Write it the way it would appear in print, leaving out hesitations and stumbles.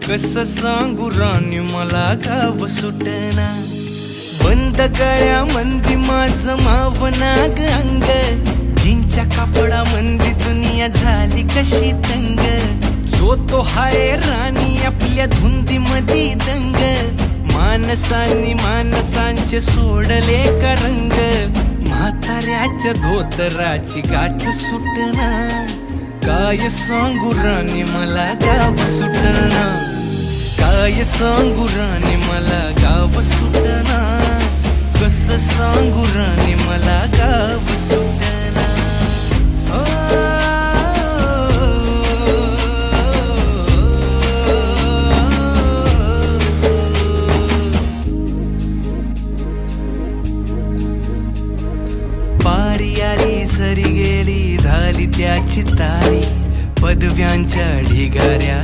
कसं सांगू राणी मला गाव सुटना, बंद गळ्या मंदी माझं मावनाग अंग, जींच्या कापडा मंदी दुनिया झाली कशी तंग, जो तो हाय राणी आपल्या धुंदी मधी दंग, माणसांनी माणसांचे सोडले का रंग, म्हाताऱ्याच्या धोतराची गाठ सुटना, काय सांगू राणी मला गाव सुटना, काय सांगू राणी मला गाव सुटना, कसं सांगू राणी मला गाव सुटना. पारी आली सरी गेली झाली त्याची तारी, पदव्यांच्या ढिगाऱ्या